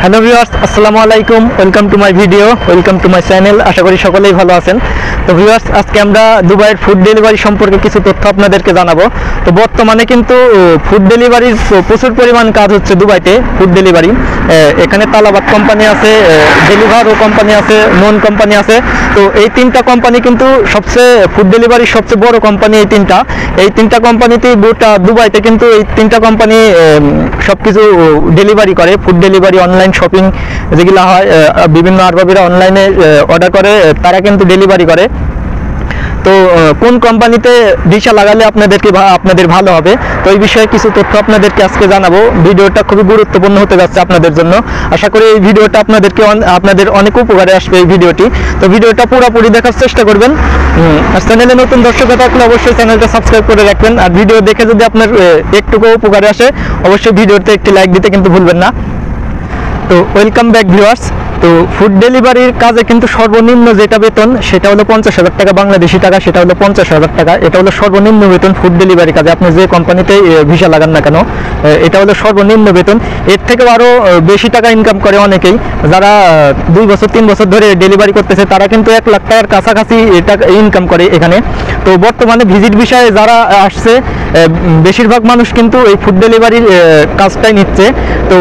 Hello viewers, আসসালামু আলাইকুম। Welcome to my video, welcome to my channel. আশা করি সকলেই ভালো আছেন। তো ভিউয়ার্স, আজকে আমরা দুবাইয়ের ফুড ডেলিভারি সম্পর্কে কিছু তথ্য আপনাদেরকে জানাবো। তো বর্তমানে কিন্তু ফুড ডেলিভারির প্রচুর পরিমাণ কাজ হচ্ছে দুবাইতে। ফুড ডেলিভারি এখানে তালাবাত কোম্পানি আছে, ডেলিভারও কোম্পানি আছে, নোন কোম্পানি আছে। তো এই তিনটা কোম্পানি কিন্তু সবচেয়ে ফুড ডেলিভারির সবচেয়ে বড় কোম্পানি এই তিনটা কোম্পানিতে গোটা দুবাইতে কিন্তু এই তিনটা কোম্পানি সব কিছু ডেলিভারি করে। ফুড ডেলিভারি, অনলাইন শপিং যেগুলো হয়, বিভিন্ন আরবাবিরা অনলাইনে অর্ডার করে, তারা কিন্তু ডেলিভারি করে। তো কোন কোম্পানিতে ভিসা লাগালে আপনাদের ভালো হবে, তো এই বিষয়ে কিছু তথ্য আপনাদেরকে আজকে জানাবো। ভিডিওটা খুবই গুরুত্বপূর্ণ হতে যাচ্ছে আপনাদের জন্য। আশা করি এই ভিডিওটা আপনাদের অনেক উপকারে আসবে এই ভিডিওটি। তো ভিডিওটা পুরোপুরি দেখার চেষ্টা করবেন। আর চ্যানেলে নতুন দর্শক থাকলে অবশ্যই চ্যানেলটা সাবস্ক্রাইব করে রাখবেন। আর ভিডিও দেখে যদি আপনার একটুকু উপকারে আসে, অবশ্যই ভিডিওতে একটি লাইক দিতে কিন্তু ভুলবেন না। তো ওয়েলকাম ব্যাক ভিউয়ার্স। তো ফুড ডেলিভারির কাজে কিন্তু সর্বনিম্ন যেটা বেতন সেটা হলো 50,000 টাকা বাংলাদেশি টাকা, সেটা হলো 50,000 টাকা। এটা হলো সর্বনিম্ন বেতন ফুড ডেলিভারি কাজে। আপনি যে কোম্পানিতে ভিসা লাগান না কেন, এটা হলো সর্বনিম্ন বেতন। এর থেকেও আরও বেশি টাকা ইনকাম করে অনেকেই। যারা 2 বছর 3 বছর ধরে ডেলিভারি করতেছে, তারা কিন্তু 1 লাখ টাকার কাছাকাছি টাকা ইনকাম করে এখানে। তো বর্তমানে ভিজিট ভিসায় যারা আসছে, বেশিরভাগ মানুষ কিন্তু এই ফুড ডেলিভারির কাজটাই নিচ্ছে। তো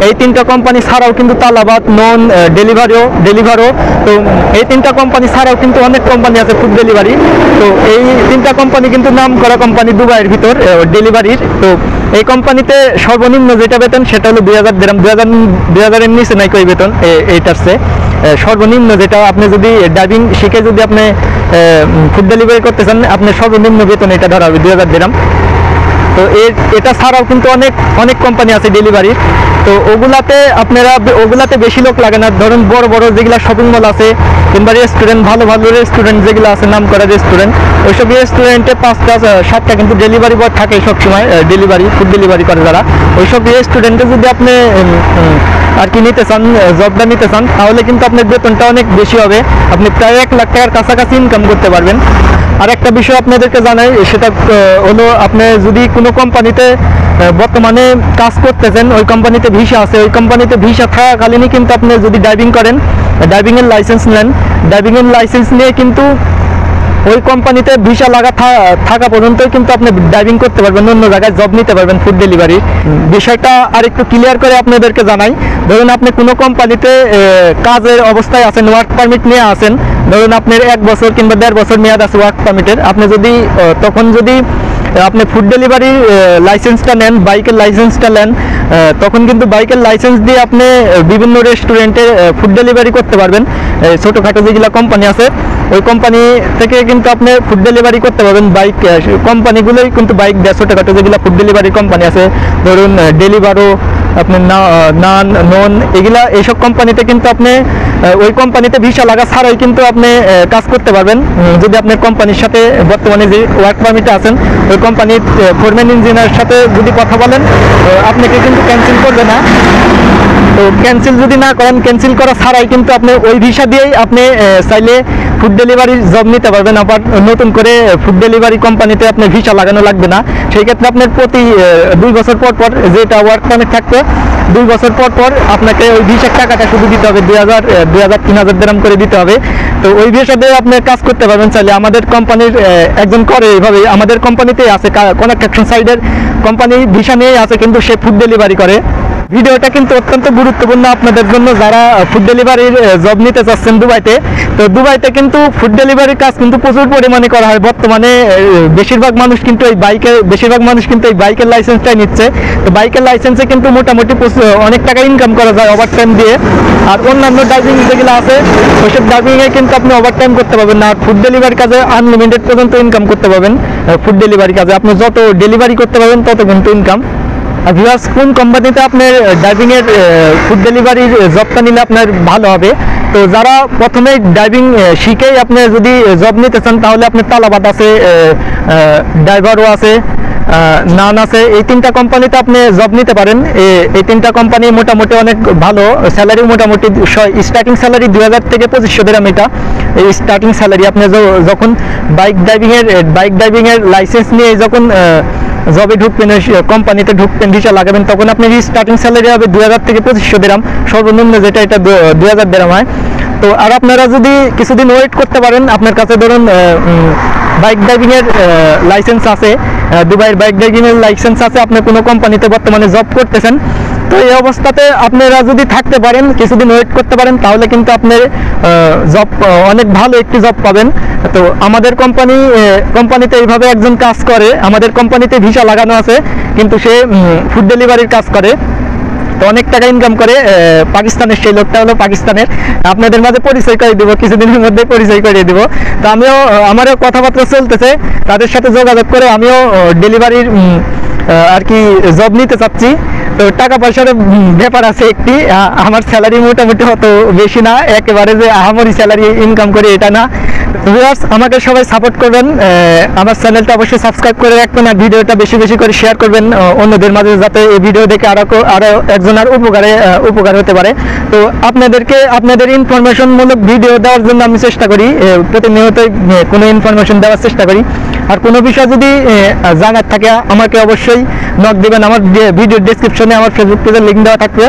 এই তিনটা কোম্পানি ছাড়াও কিন্তু তালাবাত, নোন, ডেলিভারও, তো এই তিনটা কোম্পানি ছাড়াও কিন্তু অনেক কোম্পানি আছে ফুড ডেলিভারি। তো এই তিনটা কোম্পানি কিন্তু নাম করা কোম্পানি দুবাইয়ের ভিতর ডেলিভারির। তো এই কোম্পানিতে সর্বনিম্ন যেটা বেতন সেটা হলো 2000 দিরহাম। 2000-এর নিচে নাই কই বেতন এইটার চেয়ে। সর্বনিম্ন যেটা, আপনি যদি ড্রাইভিং শিখে যদি আপনি ফুড ডেলিভারি করতে চান, আপনার সর্বনিম্ন বেতন এটা ধরা হবে 2000 দিরহাম। তো এটা ছাড়াও কিন্তু অনেক কোম্পানি আছে ডেলিভারির। তো ওগুলাতে বেশি লোক লাগে না। ধরুন বড় বড় যেগুলো শপিং মল আছে কিংবা রেস্টুরেন্ট, ভালো ভালো রেস্টুরেন্ট যেগুলো আছে, নাম করা রেস্টুরেন্ট, ওইসব রেস্টুরেন্টে 5টা-7টা কিন্তু ডেলিভারি বয় থাকে সবসময়। ফুড ডেলিভারি করে যারা, ওইসব রেস্টুরেন্টে যদি আপনি আর কি নিতে চান, জবটা নিতে চান, তাহলে কিন্তু আপনার বেতনটা অনেক বেশি হবে। আপনি প্রায় 1 লাখ টাকার কাছাকাছি ইনকাম করতে পারবেন। আর একটা বিষয় আপনাদেরকে জানাই, সেটা হলো আপনি যদি কোনো কোম্পানিতে বর্তমানে কাজ করতেছেন, ওই কোম্পানিতে ভিসা আছে, ওই কোম্পানিতে ভিসা থাকাকালীনই কিন্তু আপনি যদি ড্রাইভিং করেন, ড্রাইভিংয়ের লাইসেন্স নেন, ড্রাইভিংয়ের লাইসেন্স নিয়ে কিন্তু ওই কোম্পানিতে ভিসা থাকা পর্যন্তই কিন্তু আপনি ড্রাইভিং করতে পারবেন, অন্য জায়গায় জব নিতে পারবেন ফুড ডেলিভারি। বিষয়টা আর একটু ক্লিয়ার করে আপনাদেরকে জানাই। ধরুন আপনি কোনো কোম্পানিতে কাজের অবস্থায় আছেন, ওয়ার্ক পারমিট নিয়ে আছেন, ধরুন আপনার 1 বছর কিংবা 1.5 বছর মেয়াদ আছে ওয়ার্ক পারমিটের। আপনি যদি আপনি ফুড ডেলিভারি লাইসেন্সটা নেন, বাইকের লাইসেন্সটা নেন, তখন কিন্তু বাইকের লাইসেন্স দিয়ে আপনি বিভিন্ন রেস্টুরেন্টে ফুড ডেলিভারি করতে পারবেন। ছোটোখাটো যেগুলো কোম্পানি আছে, ওই কোম্পানি থেকে কিন্তু আপনি ফুড ডেলিভারি করতে পারবেন। বাইক কোম্পানিগুলোই কিন্তু বাইক দেয়, ছোটোখাটো যেগুলো ফুড ডেলিভারি কোম্পানি আছে, ধরুন ডেলিভারও, আপনার নান, নোন, এইসব কোম্পানিতে কিন্তু আপনি ওই কোম্পানিতে ভিসা লাগা ছাড়াই কিন্তু আপনি কাজ করতে পারবেন। যদি আপনার কোম্পানির সাথে বর্তমানে যে ওয়ার্ক পারমিটে আছেন, ওই কোম্পানির ফোরম্যান ইঞ্জিনিয়ারের সাথে যদি কথা বলেন, আপনাকে কিন্তু ক্যান্সেল করবে না। তো ক্যান্সেল যদি না করেন, ক্যান্সেল করা ছাড়াই কিন্তু আপনি ওই ভিসা দিয়েই আপনি চাইলে ফুড ডেলিভারির জব নিতে পারবেন। আবার নতুন করে ফুড ডেলিভারি কোম্পানিতে আপনি ভিসা লাগানো লাগবে না। সেই ক্ষেত্রে আপনার প্রতি 2 বছর পর যেটা ওয়ার্ক পারমিট থাকবে, 2 বছর পর আপনাকে ওই ভিসার টাকাটা শুধু দিতে হবে, 2000-3000 দিরহাম করে দিতে হবে। তো ওই ভিসা দিয়ে আপনি কাজ করতে পারবেন চাইলে। আমাদের কোম্পানির একজন করে এইভাবে, আমাদের কোম্পানিতেই আছে, কনস্ট্রাকশন সাইডের কোম্পানি ভিসা নিয়েই আছে, কিন্তু সে ফুড ডেলিভারি করে। ভিডিওটা কিন্তু অত্যন্ত গুরুত্বপূর্ণ আপনাদের জন্য যারা ফুড ডেলিভারির জব নিতে চাচ্ছেন দুবাইতে। তো দুবাইতে কিন্তু ফুড ডেলিভারির কাজ কিন্তু প্রচুর পরিমাণে করা হয়। বর্তমানে বেশিরভাগ মানুষ কিন্তু এই বাইকের লাইসেন্সটাই নিচ্ছে। তো বাইকের লাইসেন্সে কিন্তু মোটামুটি অনেক টাকা ইনকাম করা যায় ওভারটাইম দিয়ে। আর অন্যান্য ড্রাইভিং যেগুলো আছে, ওইসব ড্রাইভিংয়ে কিন্তু আপনি ওভারটাইম করতে পারবেন না। আর ফুড ডেলিভারি কাজে আনলিমিটেড পর্যন্ত ইনকাম করতে পারবেন। ফুড ডেলিভারি কাজে আপনি যত ডেলিভারি করতে পারবেন তত কিন্তু ইনকাম। আর ভিউয়ার্স, কোন কোম্পানিতে আপনার ড্রাইভিংয়ের ফুড ডেলিভারির জবটা নিলে আপনার ভালো হবে, তো যারা প্রথমে ড্রাইভিং শিখেই আপনি যদি জব নিতে চান, তাহলে আপনার তালাবাত আছে, ড্রাইভারও আছে, নান আছে, এই 3টা কোম্পানিতে আপনি জব নিতে পারেন। এই 3টা কোম্পানি মোটামুটি অনেক ভালো স্যালারি, মোটামুটি স্টার্টিং স্যালারি 2000 থেকে 2500 দিরহাম। এটা এই স্টার্টিং স্যালারি। আপনি যখন বাইক ড্রাইভিংয়ের লাইসেন্স নিয়ে যখন জবে ঢুকবেন, কোম্পানিতে ঢুকবেন, ভিসা লাগাবেন, তখন আপনি স্টার্টিং স্যালারি হবে 2000 থেকে 2500 দিরহাম, সর্বনিম্ন যেটা এটা 2000 দিরহাম হয়। তো আর আপনারা যদি কিছুদিন ওয়েট করতে পারেন, আপনার কাছে ধরুন বাইক ড্রাইভিংয়ের লাইসেন্স আছে, দুবাইয়ের বাইক ড্রাইভিংয়ের লাইসেন্স আছে, আপনি কোনো কোম্পানিতে বর্তমানে জব করতেছেন, তো এই অবস্থাতে আপনারা যদি থাকতে পারেন, কিছুদিন ওয়েট করতে পারেন, তাহলে কিন্তু আপনি জব অনেক ভালো একটি জব পাবেন। তো আমাদের কোম্পানিতে এইভাবে একজন কাজ করে, আমাদের কোম্পানিতে ভিসা লাগানো আছে, কিন্তু সে ফুড ডেলিভারির কাজ করে, তো অনেক টাকা ইনকাম করে। পাকিস্তানের, সেই লোকটা হলো পাকিস্তানের। আপনাদের মাঝে পরিচয় করে দিব, কিছুদিনের মধ্যে পরিচয় করে দিব। তো আমারও কথাবার্তা চলতেছে, তাদের সাথে যোগাযোগ করে আমিও ডেলিভারির আর কি জব নিতে চাচ্ছি। তো টাকা পয়সার ব্যাপার আছে একটি, আমার স্যালারি মোটামুটি অত বেশি না, একেবারে যে আহামরি স্যালারি ইনকাম করে এটা না। ভিউয়ার্স, আমাকে সবাই সাপোর্ট করবেন, আমার চ্যানেলটা অবশ্যই সাবস্ক্রাইব করে রাখবেন, আর ভিডিওটা বেশি বেশি করে শেয়ার করবেন অন্যদের মাঝে, যাতে এই ভিডিও দেখে আরো একজনের উপকার হতে পারে। তো আপনাদের ইনফরমেশনমূলক ভিডিও দেওয়ার জন্য আমি চেষ্টা করি, প্রতিনিয়তই কোনো ইনফরমেশন দেওয়ার চেষ্টা করি। আর কোনো বিষয় যদি জানার থাকে আমাকে অবশ্যই নক দেবেন, আমার ভিডিও ডেসক্রিপশনে আমার ফেসবুক পেজের লিঙ্ক দেওয়া থাকবে।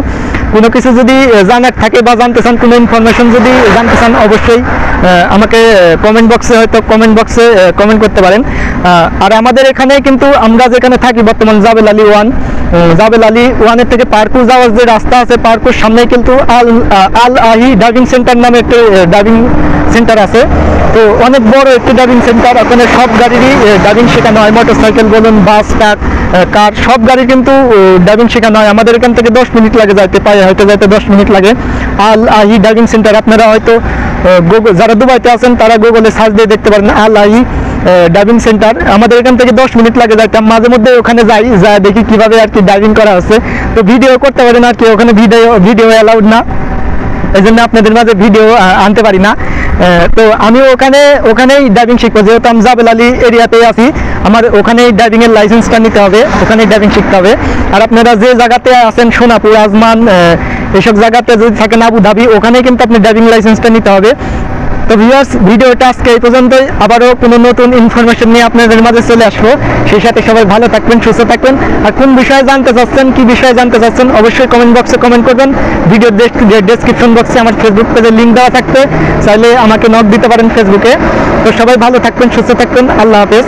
কোনো কিছু যদি জানার থাকে বা জানতে চান, কোনো ইনফরমেশন যদি জানতে চান, অবশ্যই আমাকে কমেন্ট বক্সে কমেন্ট করতে পারেন। আর আমাদের এখানে কিন্তু আমরা যেখানে থাকি বর্তমান জাবেল আলী 1 থেকে পার্কুর যাওয়ার যে রাস্তা আছে, পার্কুর সামনেই কিন্তু আল আহি ড্রাইভিং সেন্টার নামে একটি ড্রাইভিং সেন্টার আছে। তো অনেক বড় একটি ড্রাইভিং সেন্টার, ওখানে সব গাড়িরই ড্রাইভিং শেখানো হয়, মোটরসাইকেল বলুন, বাস, ট্রাক, কার, সব গাড়ি কিন্তু ড্রাইভিং শেখানো হয়। আমাদের এখান থেকে 10 মিনিট লাগে যাইতে, পায়ে হয়তো যাইতে 10 মিনিট লাগে। আল আহি ড্রাইভিং সেন্টার, আপনারা হয়তো যারা দুবাইতে আছেন তারা গুগলে সার্চ দিয়ে দেখতে পারেন আল আহি ড্রাইভিং সেন্টার। আমাদের এখান থেকে 10 মিনিট লাগে যাইতে, মাঝে মধ্যে ওখানে যা দেখি কিভাবে আর কি ড্রাইভিং করা হচ্ছে। তো ভিডিও করতে পারেন আর কি, ওখানে ভিডিও অ্যালাউড না, এই জন্য আপনাদের মাঝে ভিডিও আনতে পারি না। তো আমি ওখানেই ড্রাইভিং শিখবো, যেহেতু আমি জাবেল আলী এরিয়াতেই আছি, আমার ওখানেই ড্রাইভিংয়ের লাইসেন্সটা নিতে হবে, ওখানেই ড্রাইভিং শিখতে হবে। আর আপনারা যে জায়গাতে আছেন, সোনাপুর, আজমান, এসব জায়গাতে যদি থাকেন, আবুধাবি, ওখানেই কিন্তু আপনি ড্রাইভিং লাইসেন্সটা নিতে হবে। তো ভিউয়ার্স, ভিডিওটা আজকে এই পর্যন্তই, আবারও কোনো নতুন ইনফরমেশন নিয়ে আপনাদের মাঝে চলে আসবো। সেই সাথে সবাই ভালো থাকবেন, সুস্থ থাকবেন। আর কোন বিষয়ে জানতে চাচ্ছেন, কি বিষয়ে জানতে চাচ্ছেন, অবশ্যই কমেন্ট বক্সে কমেন্ট করবেন। ভিডিওর ডেসক্রিপশন বক্সে আমার ফেসবুক পেজের লিঙ্ক দেওয়া থাকবে, চাইলে আমাকে নক দিতে পারেন ফেসবুকে। তো সবাই ভালো থাকবেন, সুস্থ থাকবেন, আল্লাহ হাফেজ।